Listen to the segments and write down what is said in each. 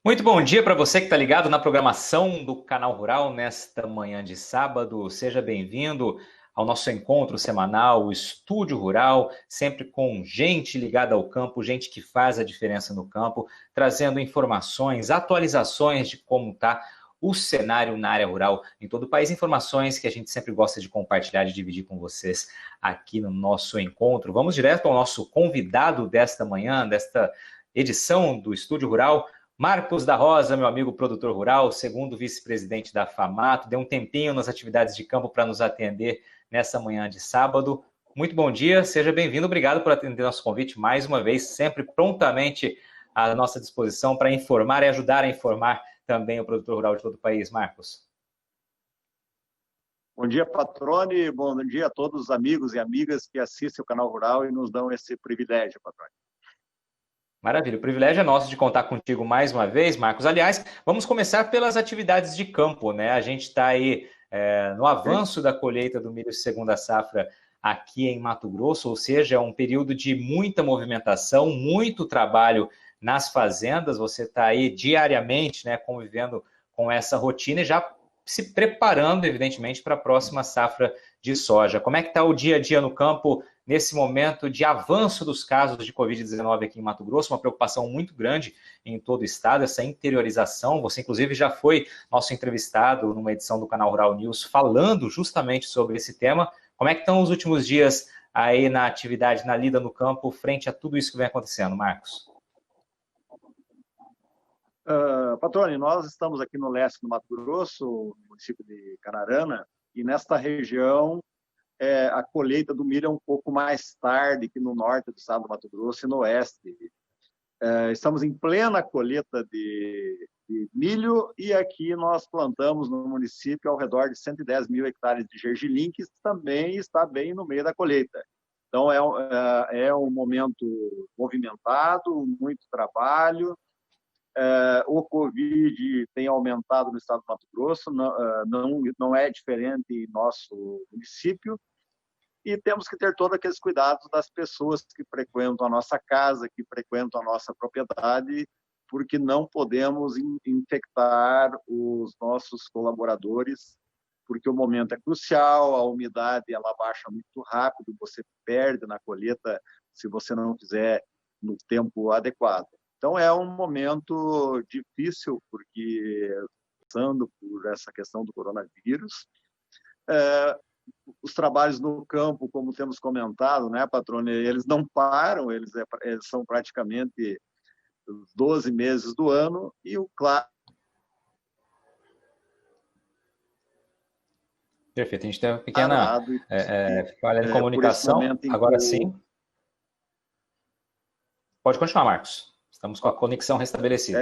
Muito bom dia para você que está ligado na programação do Canal Rural nesta manhã de sábado. Seja bem-vindo ao nosso encontro semanal, o Estúdio Rural, sempre com gente ligada ao campo, gente que faz a diferença no campo, trazendo informações, atualizações de como está o cenário na área rural em todo o país, informações que a gente sempre gosta de compartilhar e dividir com vocês aqui no nosso encontro. Vamos direto ao nosso convidado desta manhã, desta edição do Estúdio Rural. Marcos da Rosa, meu amigo produtor rural, segundo vice-presidente da FAMATO, deu um tempinho nas atividades de campo para nos atender nessa manhã de sábado. Muito bom dia, seja bem-vindo, obrigado por atender nosso convite mais uma vez, sempre prontamente à nossa disposição para informar e ajudar a informar também o produtor rural de todo o país. Marcos. Bom dia, Patrone, bom dia a todos os amigos e amigas que assistem o Canal Rural e nos dão esse privilégio, Patrone. Maravilha, o privilégio é nosso de contar contigo mais uma vez, Marcos. Aliás, vamos começar pelas atividades de campo, né? A gente está aí no avanço da colheita do milho segunda safra aqui em Mato Grosso, ou seja, é um período de muita movimentação, muito trabalho nas fazendas. Você está aí diariamente, né, convivendo com essa rotina e já se preparando, evidentemente, para a próxima safra de soja. Como é que está o dia a dia no campo nesse momento de avanço dos casos de Covid-19 aqui em Mato Grosso? Uma preocupação muito grande em todo o estado, essa interiorização. Você, inclusive, já foi nosso entrevistado numa edição do Canal Rural News falando justamente sobre esse tema. Como é que estão os últimos dias aí na atividade, na lida no campo, frente a tudo isso que vem acontecendo, Marcos? Patrone, nós estamos aqui no leste do Mato Grosso, no município de Canarana, e nesta região a colheita do milho é um pouco mais tarde que no norte do estado do Mato Grosso e no oeste. Estamos em plena colheita de milho e aqui nós plantamos no município ao redor de 110 mil hectares de gergelim, que também está bem no meio da colheita. Então, é um momento movimentado, muito trabalho. O Covid tem aumentado no estado do Mato Grosso, não é diferente em nosso município, e temos que ter todos aqueles cuidados das pessoas que frequentam a nossa casa, que frequentam a nossa propriedade, porque não podemos infectar os nossos colaboradores, porque o momento é crucial, a umidade ela baixa muito rápido, você perde na colheita se você não fizer no tempo adequado. Então é um momento difícil, porque passando por essa questão do coronavírus, os trabalhos no campo, como temos comentado, né, Patrone, eles não param, eles são praticamente 12 meses do ano, e o claro. Perfeito, a gente tem uma pequena falha de Por esse comunicação, momento em que agora sim. Pode continuar, Marcos. Estamos com a conexão restabelecida.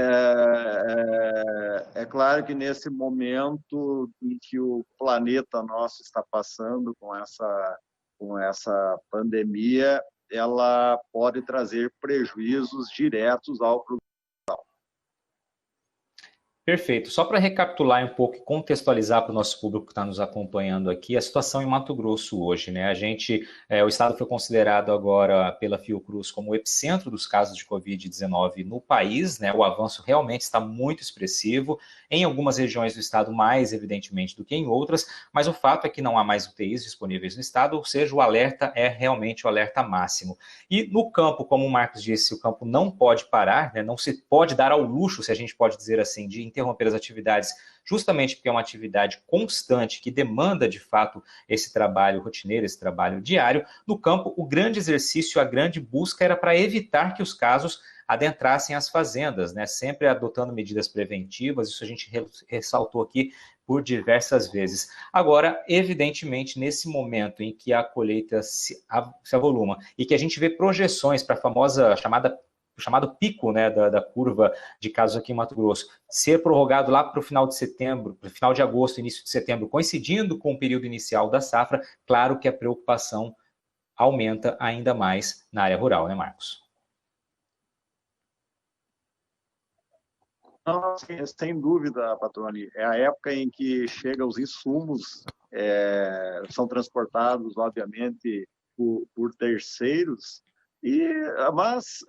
É claro que nesse momento em que o planeta nosso está passando com essa pandemia, ela pode trazer prejuízos diretos ao produtor. Perfeito. Só para recapitular um pouco e contextualizar para o nosso público que está nos acompanhando aqui, a situação em Mato Grosso hoje, né? O estado foi considerado agora pela Fiocruz como o epicentro dos casos de Covid-19 no país, né? O avanço realmente está muito expressivo, em algumas regiões do estado mais evidentemente do que em outras, mas o fato é que não há mais UTIs disponíveis no estado, ou seja, o alerta é realmente o alerta máximo. E no campo, como o Marcos disse, o campo não pode parar, né? Não se pode dar ao luxo, se a gente pode dizer assim, de interromper as atividades, justamente porque é uma atividade constante que demanda, de fato, esse trabalho rotineiro, esse trabalho diário. No campo, o grande exercício, a grande busca era para evitar que os casos adentrassem as fazendas, né? Sempre adotando medidas preventivas, isso a gente ressaltou aqui por diversas vezes. Agora, evidentemente, nesse momento em que a colheita se avoluma e que a gente vê projeções para a famosa chamado pico, né, da curva de casos aqui em Mato Grosso, ser prorrogado lá para o final de setembro, para o final de agosto, início de setembro, coincidindo com o período inicial da safra, claro que a preocupação aumenta ainda mais na área rural, né, Marcos? Não, sem dúvida, Patrone. É a época em que chegam os insumos, são transportados, obviamente, por terceiros, Mas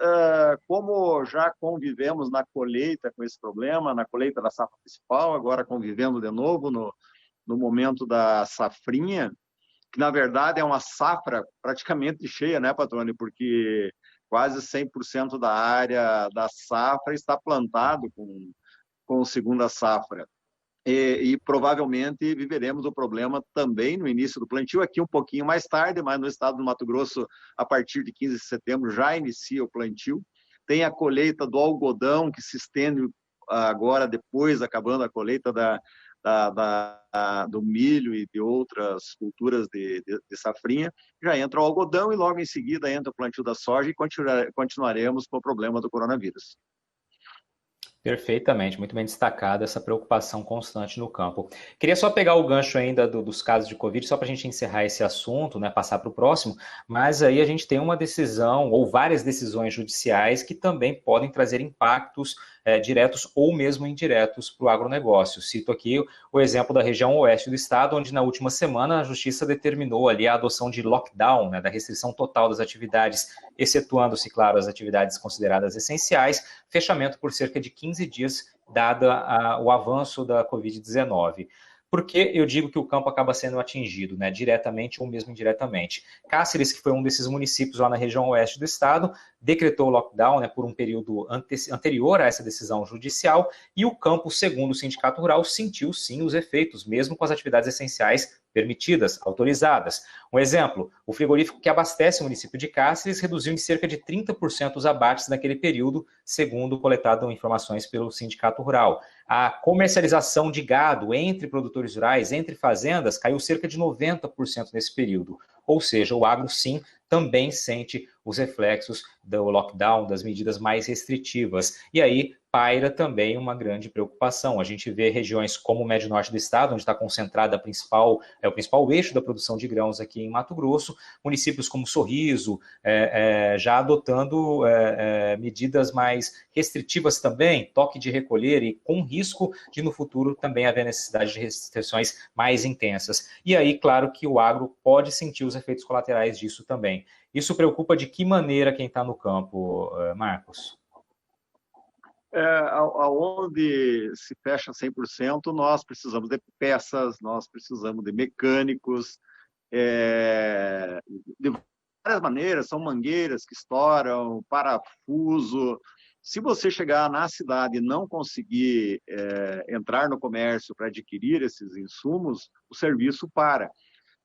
como já convivemos na colheita com esse problema, na colheita da safra principal, agora convivendo de novo no momento da safrinha, que na verdade é uma safra praticamente cheia, né, Patrone? Porque quase 100% da área da safra está plantado com segunda safra. E provavelmente viveremos o problema também no início do plantio, aqui um pouquinho mais tarde, mas no estado do Mato Grosso, a partir de 15 de setembro, já inicia o plantio. Tem a colheita do algodão, que se estende agora, depois, acabando a colheita do milho e de outras culturas de safrinha. Já entra o algodão e logo em seguida entra o plantio da soja e continuaremos com o problema do coronavírus. Perfeitamente, muito bem destacada essa preocupação constante no campo. Queria só pegar o gancho ainda dos casos de Covid, só para a gente encerrar esse assunto, né, passar para o próximo, mas aí a gente tem uma decisão, ou várias decisões judiciais que também podem trazer impactos diretos ou mesmo indiretos para o agronegócio. Cito aqui o exemplo da região oeste do estado, onde na última semana a justiça determinou ali a adoção de lockdown, né, da restrição total das atividades, excetuando-se, claro, as atividades consideradas essenciais, fechamento por cerca de 15 dias, dada o avanço da Covid-19. Por que eu digo que o campo acaba sendo atingido, né, diretamente ou mesmo indiretamente? Cáceres, que foi um desses municípios lá na região oeste do estado, decretou o lockdown, né, por um período anterior a essa decisão judicial, e o campo, segundo o Sindicato Rural, sentiu sim os efeitos, mesmo com as atividades essenciais permitidas, autorizadas. Um exemplo, o frigorífico que abastece o município de Cáceres reduziu em cerca de 30% os abates naquele período, segundo coletado informações pelo Sindicato Rural. A comercialização de gado entre produtores rurais, entre fazendas, caiu cerca de 90% nesse período. Ou seja, o agro, sim, também sente os reflexos do lockdown, das medidas mais restritivas. E aí paira também uma grande preocupação. A gente vê regiões como o médio norte do estado, onde está concentrada o principal eixo da produção de grãos aqui em Mato Grosso, municípios como Sorriso, já adotando medidas mais restritivas também, toque de recolher e com risco de no futuro também haver necessidade de restrições mais intensas. E aí, claro que o agro pode sentir os efeitos colaterais disso também. Isso preocupa de que maneira quem está no campo, Marcos? Aonde se fecha 100%, nós precisamos de peças, nós precisamos de mecânicos, de várias maneiras, são mangueiras que estouram, parafuso. Se você chegar na cidade e não conseguir entrar no comércio para adquirir esses insumos, o serviço para.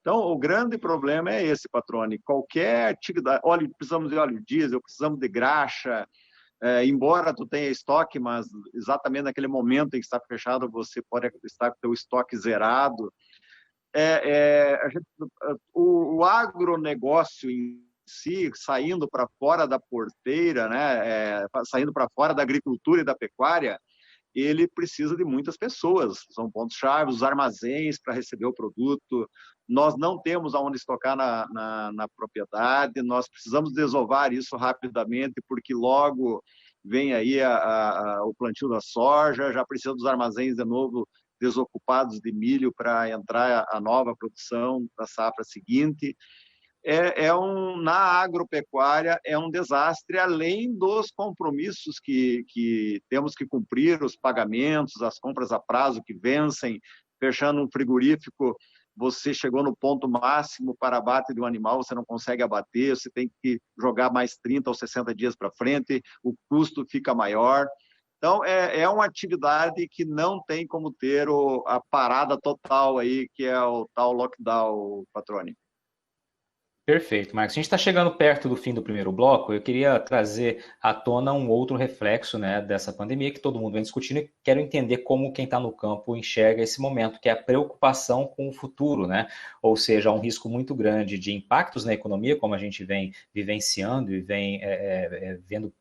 Então, o grande problema é esse, Patrone. Qualquer atividade, precisamos de óleo diesel, precisamos de graxa, embora tu tenha estoque, mas exatamente naquele momento em que está fechado, você pode estar com o teu estoque zerado. O agronegócio em si, saindo para fora da porteira, né, saindo para fora da agricultura e da pecuária, ele precisa de muitas pessoas, são pontos-chave, os armazéns para receber o produto. Nós não temos aonde estocar na propriedade, nós precisamos desovar isso rapidamente, porque logo vem aí o plantio da soja, já precisa dos armazéns de novo desocupados de milho para entrar a nova produção da safra seguinte. Na agropecuária é um desastre, além dos compromissos que temos que cumprir, os pagamentos, as compras a prazo que vencem, fechando um frigorífico, você chegou no ponto máximo para abate de um animal, você não consegue abater, você tem que jogar mais 30 ou 60 dias para frente, o custo fica maior. Então, é uma atividade que não tem como ter a parada total aí, que é o tal lockdown, Patrone. Perfeito, Marcos. A gente está chegando perto do fim do primeiro bloco. Eu queria trazer à tona um outro reflexo, né, dessa pandemia que todo mundo vem discutindo e quero entender como quem está no campo enxerga esse momento, que é a preocupação com o futuro, né? Ou seja, há um risco muito grande de impactos na economia, como a gente vem vivenciando e vem vendo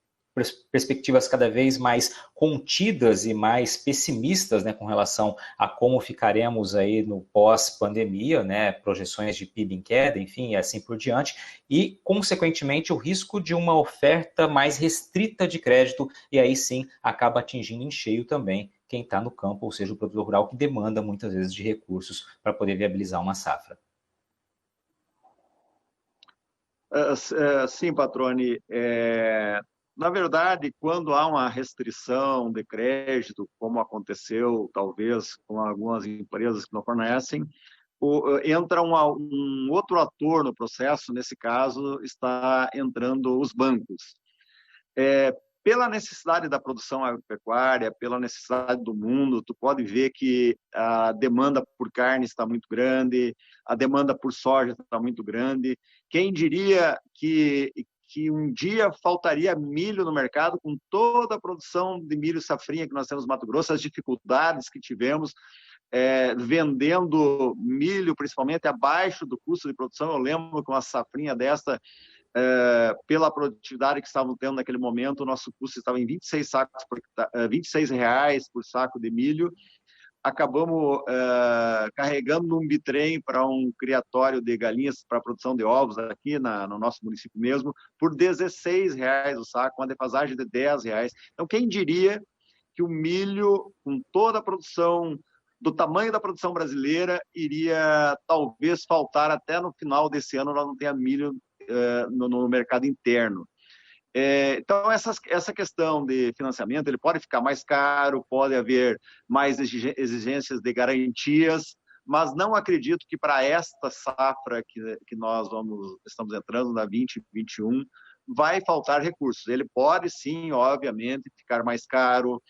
perspectivas cada vez mais contidas e mais pessimistas, né, com relação a como ficaremos aí no pós-pandemia, né, projeções de PIB em queda, enfim, e assim por diante, e, consequentemente, o risco de uma oferta mais restrita de crédito, e aí sim acaba atingindo em cheio também quem está no campo, ou seja, o produtor rural que demanda muitas vezes de recursos para poder viabilizar uma safra. Sim, Patrone. Na verdade, quando há uma restrição de crédito, como aconteceu talvez com algumas empresas que não fornecem, entra um outro ator no processo. Nesse caso, está entrando os bancos. Pela necessidade da produção agropecuária, pela necessidade do mundo, tu pode ver que a demanda por carne está muito grande, a demanda por soja está muito grande. Quem diria que um dia faltaria milho no mercado, com toda a produção de milho safrinha que nós temos no Mato Grosso, as dificuldades que tivemos vendendo milho, principalmente abaixo do custo de produção. Eu lembro que uma safrinha dessa, pela produtividade que estavam tendo naquele momento, o nosso custo estava em 26 sacos R$26 por saco de milho. Acabamos carregando num bitrem para um criatório de galinhas para produção de ovos aqui no nosso município mesmo, por R$16 o saco, uma defasagem de R$10. Então, quem diria que o milho, com toda a produção, do tamanho da produção brasileira, iria talvez faltar até no final desse ano, nós não tenha milho no mercado interno. Então, essa questão de financiamento, ele pode ficar mais caro, pode haver mais exigências de garantias, mas não acredito que para esta safra que nós estamos entrando, na 2021, vai faltar recursos. Ele pode, sim, obviamente, ficar mais caro,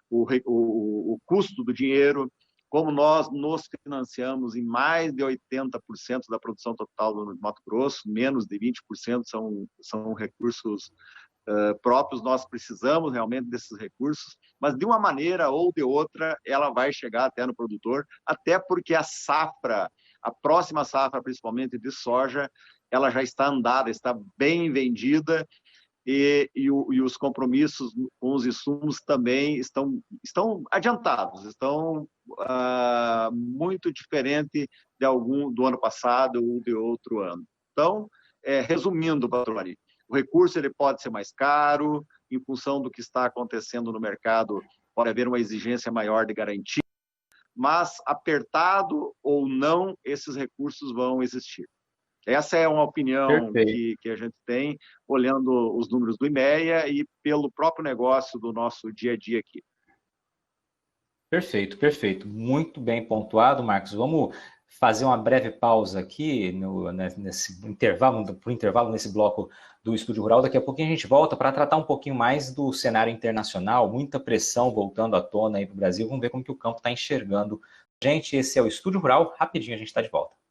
o custo do dinheiro. Como nós nos financiamos em mais de 80% da produção total do Mato Grosso, menos de 20% são recursos próprios, nós precisamos realmente desses recursos, mas de uma maneira ou de outra, ela vai chegar até no produtor, até porque a próxima safra, principalmente de soja, ela já está andada, está bem vendida, e os compromissos com os insumos também estão adiantados, estão muito diferente do ano passado ou de outro ano. Então, resumindo, Patrone, o recurso ele pode ser mais caro, em função do que está acontecendo no mercado, pode haver uma exigência maior de garantia, mas apertado ou não, esses recursos vão existir. Essa é uma opinião que a gente tem, olhando os números do IMEA e pelo próprio negócio do nosso dia a dia aqui. Perfeito, perfeito. Muito bem pontuado, Marcos. Vamos fazer uma breve pausa aqui nesse intervalo, nesse bloco do Estúdio Rural. Daqui a pouquinho a gente volta para tratar um pouquinho mais do cenário internacional, muita pressão voltando à tona aí para o Brasil. Vamos ver como que o campo está enxergando. Gente, esse é o Estúdio Rural. Rapidinho a gente está de volta.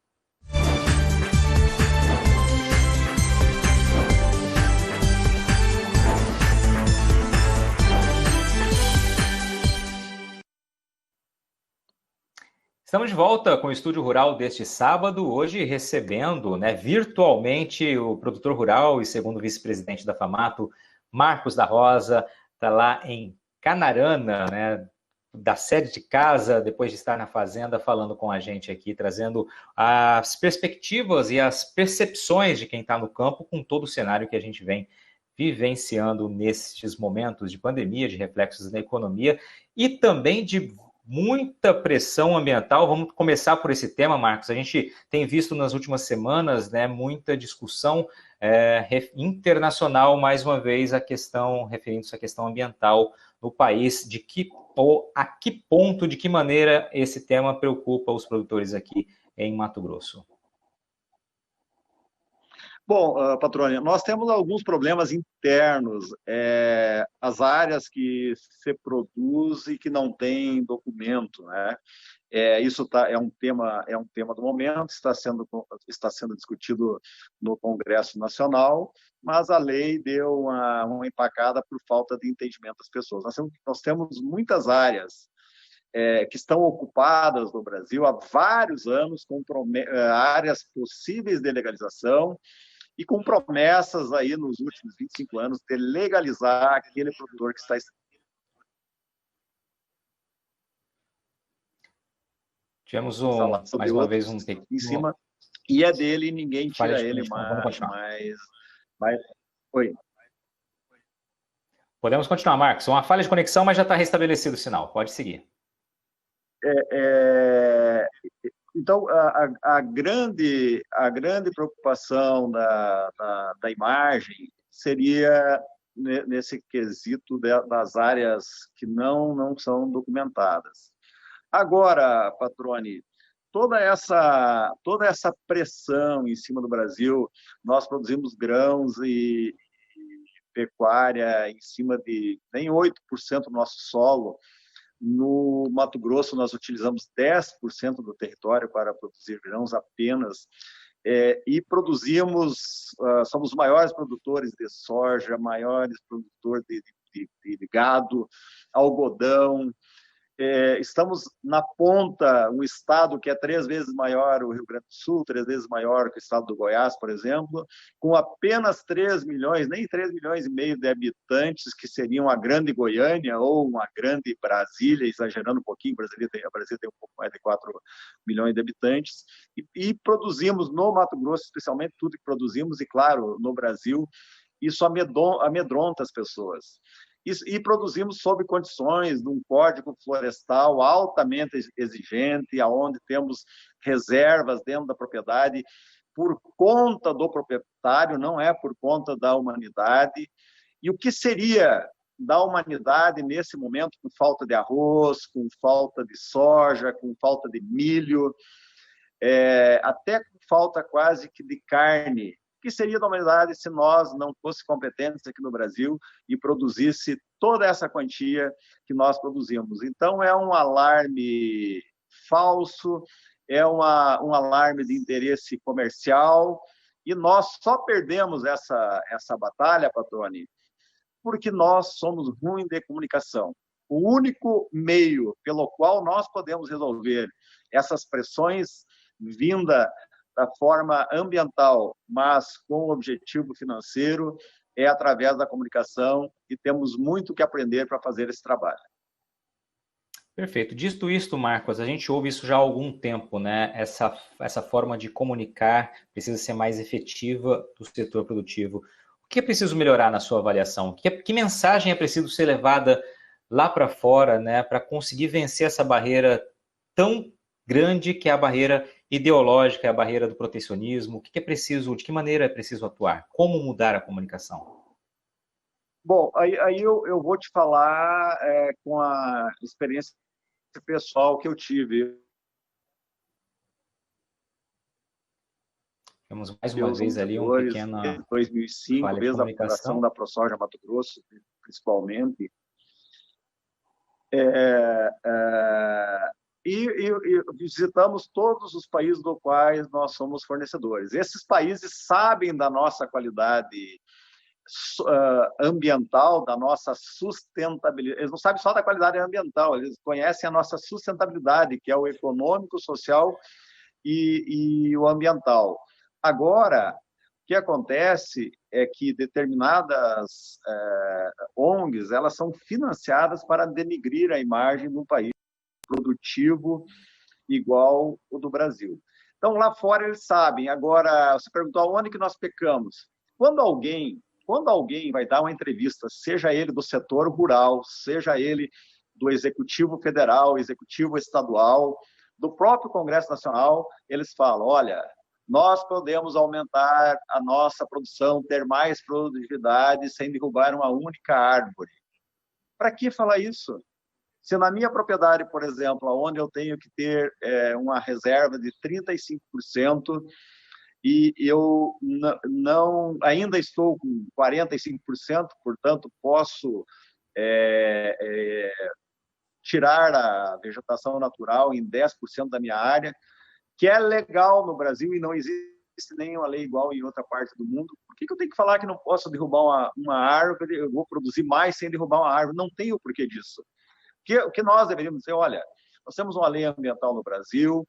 Estamos de volta com o Estúdio Rural deste sábado, hoje recebendo virtualmente o produtor rural e segundo vice-presidente da FAMATO, Marcos da Rosa, está lá em Canarana, da sede de casa, depois de estar na fazenda, falando com a gente aqui, trazendo as perspectivas e as percepções de quem está no campo com todo o cenário que a gente vem vivenciando nesses momentos de pandemia, de reflexos na economia e também de muita pressão ambiental. Vamos começar por esse tema, Marcos. A gente tem visto nas últimas semanas muita discussão internacional, mais uma vez, referindo-se à questão ambiental no país, a que ponto, de que maneira esse tema preocupa os produtores aqui em Mato Grosso. Bom, Patrônio, nós temos alguns problemas internos, as áreas que se produz e que não tem documento, isso é um tema do momento, está sendo discutido no Congresso Nacional, mas a lei deu uma empacada por falta de entendimento das pessoas. Nós temos muitas áreas que estão ocupadas no Brasil há vários anos, com áreas possíveis de legalização, e com promessas aí nos últimos 25 anos de legalizar aquele produtor que está... Tivemos mais uma vez um pequeno... em cima, e é dele, ninguém tira ele mais. Oi. Podemos continuar, Marcos. Uma falha de conexão, mas já está restabelecido o sinal. Pode seguir. Então, a grande preocupação da imagem seria nesse quesito das áreas que não são documentadas. Agora, Patrone, toda essa pressão em cima do Brasil, nós produzimos grãos e pecuária em cima de nem 8% do nosso solo. No Mato Grosso, nós utilizamos 10% do território para produzir grãos apenas, e produzimos, somos os maiores produtores de soja, maiores produtores de gado, algodão. Estamos na ponta, um estado que é 3 vezes maior, o Rio Grande do Sul, 3 vezes maior que o estado do Goiás, por exemplo, com apenas 3 milhões, nem 3 milhões e meio de habitantes, que seriam a grande Goiânia ou uma grande Brasília, exagerando um pouquinho, a Brasília tem um pouco mais de 4 milhões de habitantes, e produzimos no Mato Grosso, especialmente, tudo que produzimos, e claro, no Brasil, isso amedronta as pessoas. E produzimos sob condições de um código florestal altamente exigente, onde temos reservas dentro da propriedade por conta do proprietário, não é por conta da humanidade. E o que seria da humanidade nesse momento, com falta de arroz, com falta de soja, com falta de milho, até com falta quase que de carne? O que seria da humanidade se nós não fosse competentes aqui no Brasil e produzisse toda essa quantia que nós produzimos? Então, é um alarme falso, é um alarme de interesse comercial, e nós só perdemos essa batalha, Patrone, porque nós somos ruins de comunicação. O único meio pelo qual nós podemos resolver essas pressões vinda da forma ambiental, mas com o objetivo financeiro, é através da comunicação, e temos muito que aprender para fazer esse trabalho. Perfeito. Dito isto, Marcos, a gente ouve isso já há algum tempo, né? Essa forma de comunicar precisa ser mais efetiva do setor produtivo. O que é preciso melhorar na sua avaliação? Que mensagem é preciso ser levada lá para fora, né, para conseguir vencer essa barreira tão grande que é a barreira ideológica, é a barreira do protecionismo? O que é preciso, de que maneira é preciso atuar? Como mudar a comunicação? Bom, aí eu vou te falar com a experiência pessoal que eu tive. Temos mais uma vez ali um pequeno Em 2005, desde a fundação da ProSoja Mato Grosso, principalmente. E visitamos todos os países dos quais nós somos fornecedores. Esses países sabem da nossa qualidade ambiental, da nossa sustentabilidade. Eles não sabem só da qualidade ambiental, eles conhecem a nossa sustentabilidade, que é o econômico, social e o ambiental. Agora, o que acontece é que determinadas ONGs, elas são financiadas para denigrir a imagem de um país produtivo igual o do Brasil. Então, lá fora eles sabem. Agora, você perguntou aonde que nós pecamos. Quando alguém vai dar uma entrevista, seja ele do setor rural, seja ele do Executivo Federal, Executivo Estadual, do próprio Congresso Nacional, eles falam, olha, nós podemos aumentar a nossa produção, ter mais produtividade sem derrubar uma única árvore. Para que falar isso? Se na minha propriedade, por exemplo, onde eu tenho que ter uma reserva de 35%, e eu ainda estou com 45%, portanto, posso tirar a vegetação natural em 10% da minha área, que é legal no Brasil e não existe nenhuma lei igual em outra parte do mundo. Por que eu tenho que falar que não posso derrubar uma árvore, eu vou produzir mais sem derrubar uma árvore? Não tem o porquê disso. O que nós deveríamos dizer, olha, nós temos uma lei ambiental no Brasil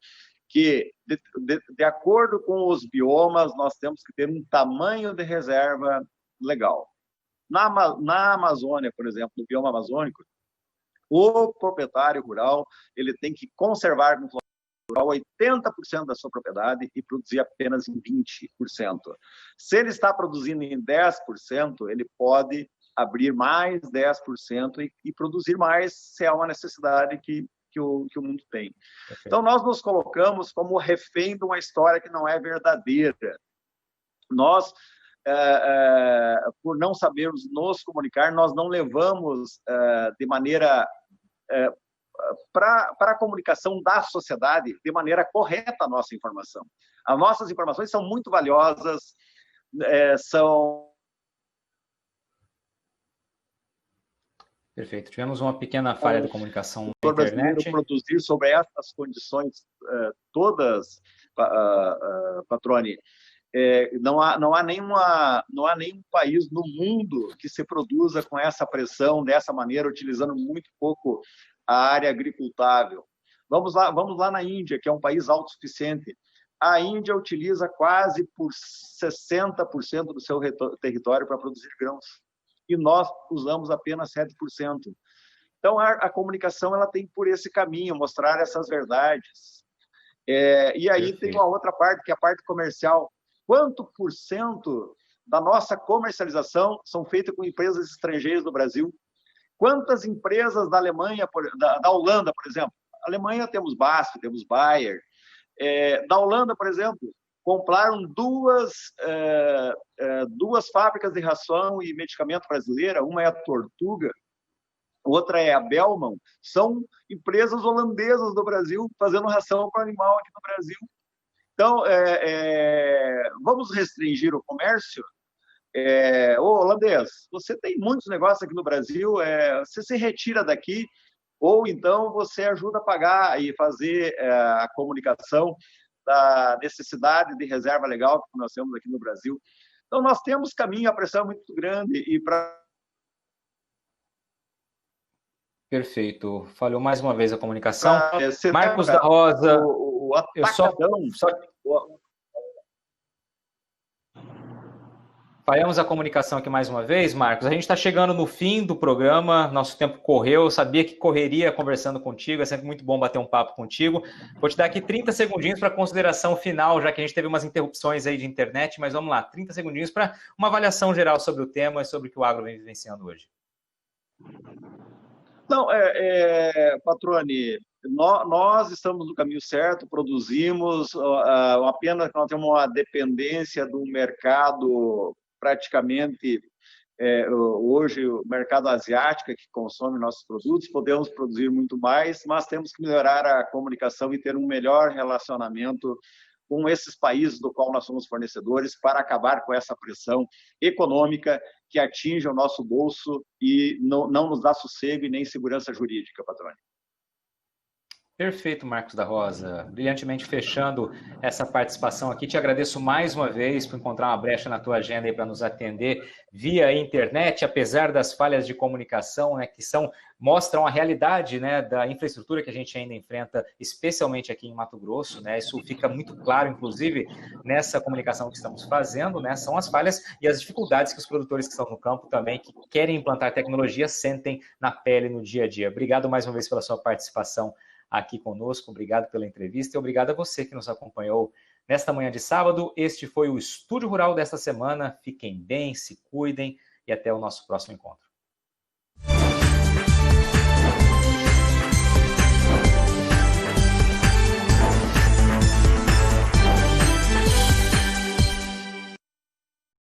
que, de acordo com os biomas, nós temos que ter um tamanho de reserva legal. Na Amazônia, por exemplo, no bioma amazônico, o proprietário rural ele tem que conservar com rural 80% da sua propriedade e produzir apenas em 20%. Se ele está produzindo em 10%, ele pode abrir mais 10% e produzir mais se é uma necessidade que o mundo tem. Perfeito. Então, nós nos colocamos como refém de uma história que não é verdadeira. Nós, por não sabermos nos comunicar, nós não levamos de maneira para a comunicação da sociedade de maneira correta a nossa informação. As nossas informações são muito valiosas, são... Perfeito. Tivemos uma pequena falha de comunicação na internet. Produzir sobre essas condições todas, Patrone, não há nenhum país no mundo que se produza com essa pressão, dessa maneira, utilizando muito pouco a área agricultável. Vamos lá na Índia, que é um país autossuficiente. A Índia utiliza quase por 60% do seu território para produzir grãos. E nós usamos apenas 7%. Então, a comunicação ela tem por esse caminho, mostrar essas verdades. E aí tem uma outra parte, que é a parte comercial. Quanto por cento da nossa comercialização são feitas com empresas estrangeiras no Brasil? Quantas empresas da Alemanha, da Holanda, por exemplo? Na Alemanha temos BASF, temos Bayer. Da Holanda, por exemplo, compraram duas fábricas de ração e medicamento brasileira, uma é a Tortuga, outra é a Bellman, são empresas holandesas do Brasil fazendo ração para animal aqui no Brasil. Então, vamos restringir o comércio? Holandês, você tem muitos negócios aqui no Brasil, você se retira daqui, ou então você ajuda a pagar e fazer a comunicação da necessidade de reserva legal que nós temos aqui no Brasil. Então, nós temos caminho, a pressão é muito grande. Perfeito. Falhou mais uma vez a comunicação. Marcos da Rosa, falhamos a comunicação aqui mais uma vez, Marcos. A gente está chegando no fim do programa, nosso tempo correu, eu sabia que correria conversando contigo, é sempre muito bom bater um papo contigo. Vou te dar aqui 30 segundinhos para consideração final, já que a gente teve umas interrupções aí de internet, mas vamos lá, 30 segundinhos para uma avaliação geral sobre o tema e sobre o que o agro vem vivenciando hoje. Não, Patrone, nós estamos no caminho certo, produzimos, apenas nós temos uma dependência do mercado praticamente, hoje, o mercado asiático que consome nossos produtos, podemos produzir muito mais, mas temos que melhorar a comunicação e ter um melhor relacionamento com esses países do qual nós somos fornecedores para acabar com essa pressão econômica que atinge o nosso bolso e não nos dá sossego e nem segurança jurídica, Patrone. Perfeito, Marcos da Rosa. Brilhantemente fechando essa participação aqui. Te agradeço mais uma vez por encontrar uma brecha na tua agenda para nos atender via internet, apesar das falhas de comunicação, né, que mostram a realidade, né, da infraestrutura que a gente ainda enfrenta, especialmente aqui em Mato Grosso, né? Isso fica muito claro, inclusive, nessa comunicação que estamos fazendo, né? São as falhas e as dificuldades que os produtores que estão no campo também, que querem implantar tecnologia, sentem na pele no dia a dia. Obrigado mais uma vez pela sua participação aqui conosco, obrigado pela entrevista e obrigado a você que nos acompanhou nesta manhã de sábado. Este foi o Estúdio Rural desta semana. Fiquem bem, se cuidem e até o nosso próximo encontro.